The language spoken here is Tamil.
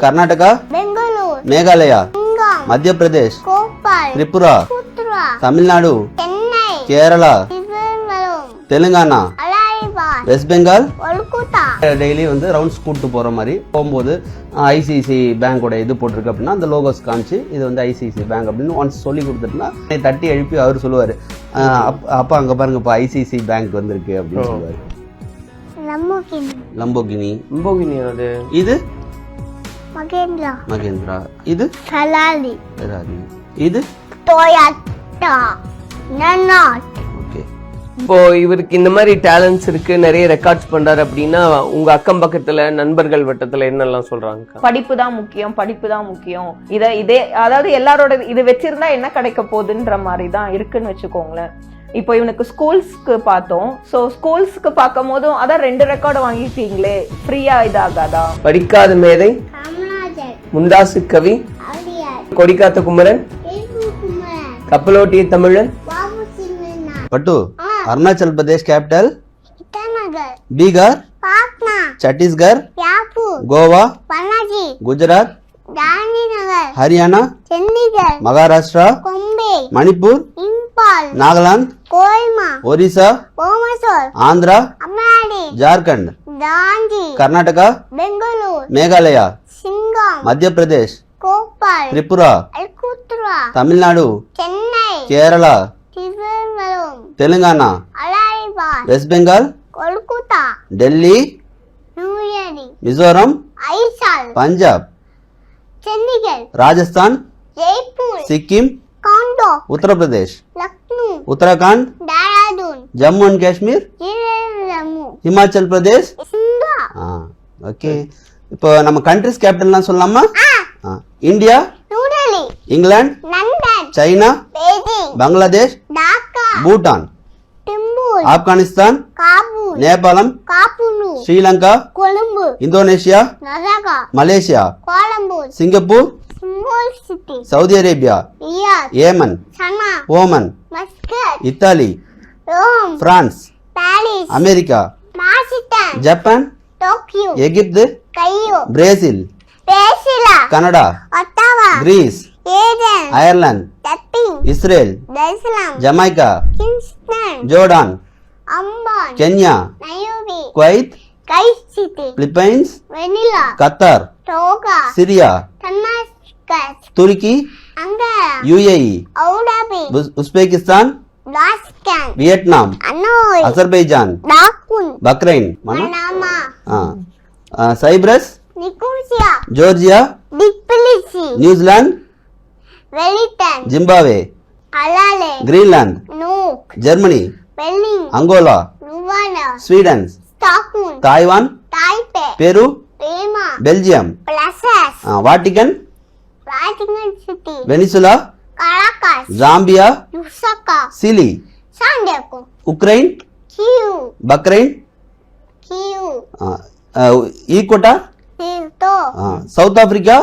कर्नाटका, बेंगलुरु, मेघालय, मध्य प्रदेश, त्रिपुरा, तमिलनाडु, केरला, तेलंगाना, வெஸ்ட் பெங்கால் டெய்லி வந்து ரவுண்ட்ஸ் கூப்பிட்டு போகிற மாதிரி போகும்போது ஐசிஐசி பேங்கோட இது போட்டிருக்கு அப்படின்னா அந்த லோகோஸ் காமிச்சு இது வந்து ஐசிஐசி பேங்க் அப்படின்னு ஒன்ஸ் சொல்லி கொடுத்துட்டுனா தட்டி எழுப்பி அவர் சொல்லுவார் அப்பா அங்கே பாருங்க இப்போ ஐசிஐசி பேங்க் வந்திருக்கு அப்படின்னு சொல்லுவார். லம்போகினி அது இது மகேந்திரா, இது ஃபெராரி, இது டொயோட்டா, ரெனால்ட். இப்போ இவருக்கு இந்த மாதிரி டேலண்ட்ஸ் இருக்கு, நிறைய ரெக்கார்ட்ஸ் பண்றாரு அப்படின்னா உங்க அக்கம் பக்கத்துல நண்பர்கள் வட்டத்துல என்னெல்லாம் சொல்றாங்க? படிப்பு தான் முக்கியம். இதே அதாவது எல்லாரோட இது வச்சிருந்தா என்ன கிடைக்க போகுதுன்ற மாதிரி தான் இருக்குன்னு வச்சுக்கோங்களேன். இப்போ இவனுக்கு ஸ்கூல்ஸ்க்கு பார்த்தோம். ஸோ ஸ்கூல்ஸ்க்கு பார்க்கும் போதும் அதான் 2 ரெக்கார்டு வாங்கிட்டீங்களே, ஃப்ரீயா இதாகாதா? படிக்காத மேதை, முண்டாசு கவி, கொடிக்காத்த குமரன், கப்பலோட்டிய தமிழன். பட்டு अरुणाचल प्रदेश कैपिटल बीगर, Chhattisgarh, Goa, Gujarat, Haryana, Maharashtra, Manipur, Nagaland, Odisha, Andhra, Jharkhand, Karnataka, Meghalaya, Madhya Pradesh, Tripura, Tamil Nadu, Kerala, Telangana, West Bengal, Delhi, Mizoram, Punjab, Rajasthan, Sikkim, Uttar Pradesh, Uttarakhand, Jammu and Kashmir, Himachal Pradesh. Okay, இப்போ நம்ம கண்ட்ரிஸ் கேபிட்டல்லாம் சொல்லலாமா? India, England, China, Bangladesh, Bhutan, Afghanistan, நேபாளம், Sri Lanka, Indonesia, Malaysia, Singapore, Saudi Arabia, Yemen, Oman, Italy, France, America, Japan, Egypt, Brazil, Canada, Greece, Ireland, Israel, Jamaica, Jordan, Kenya, Kuwait, Philippines, Qatar, Syria, Turkey, UAE, Uzbekistan, Vietnam, Azerbaijan, Bahrain, Cyprus, Georgia, New Zealand, Zimbabwe, Greenland, Germany, Angola, Sweden, Taiwan, Peru, Belgium, Vatican, Venezuela, Zambia, Chile, Ukraine, Bahrain, Ecuador, South Africa,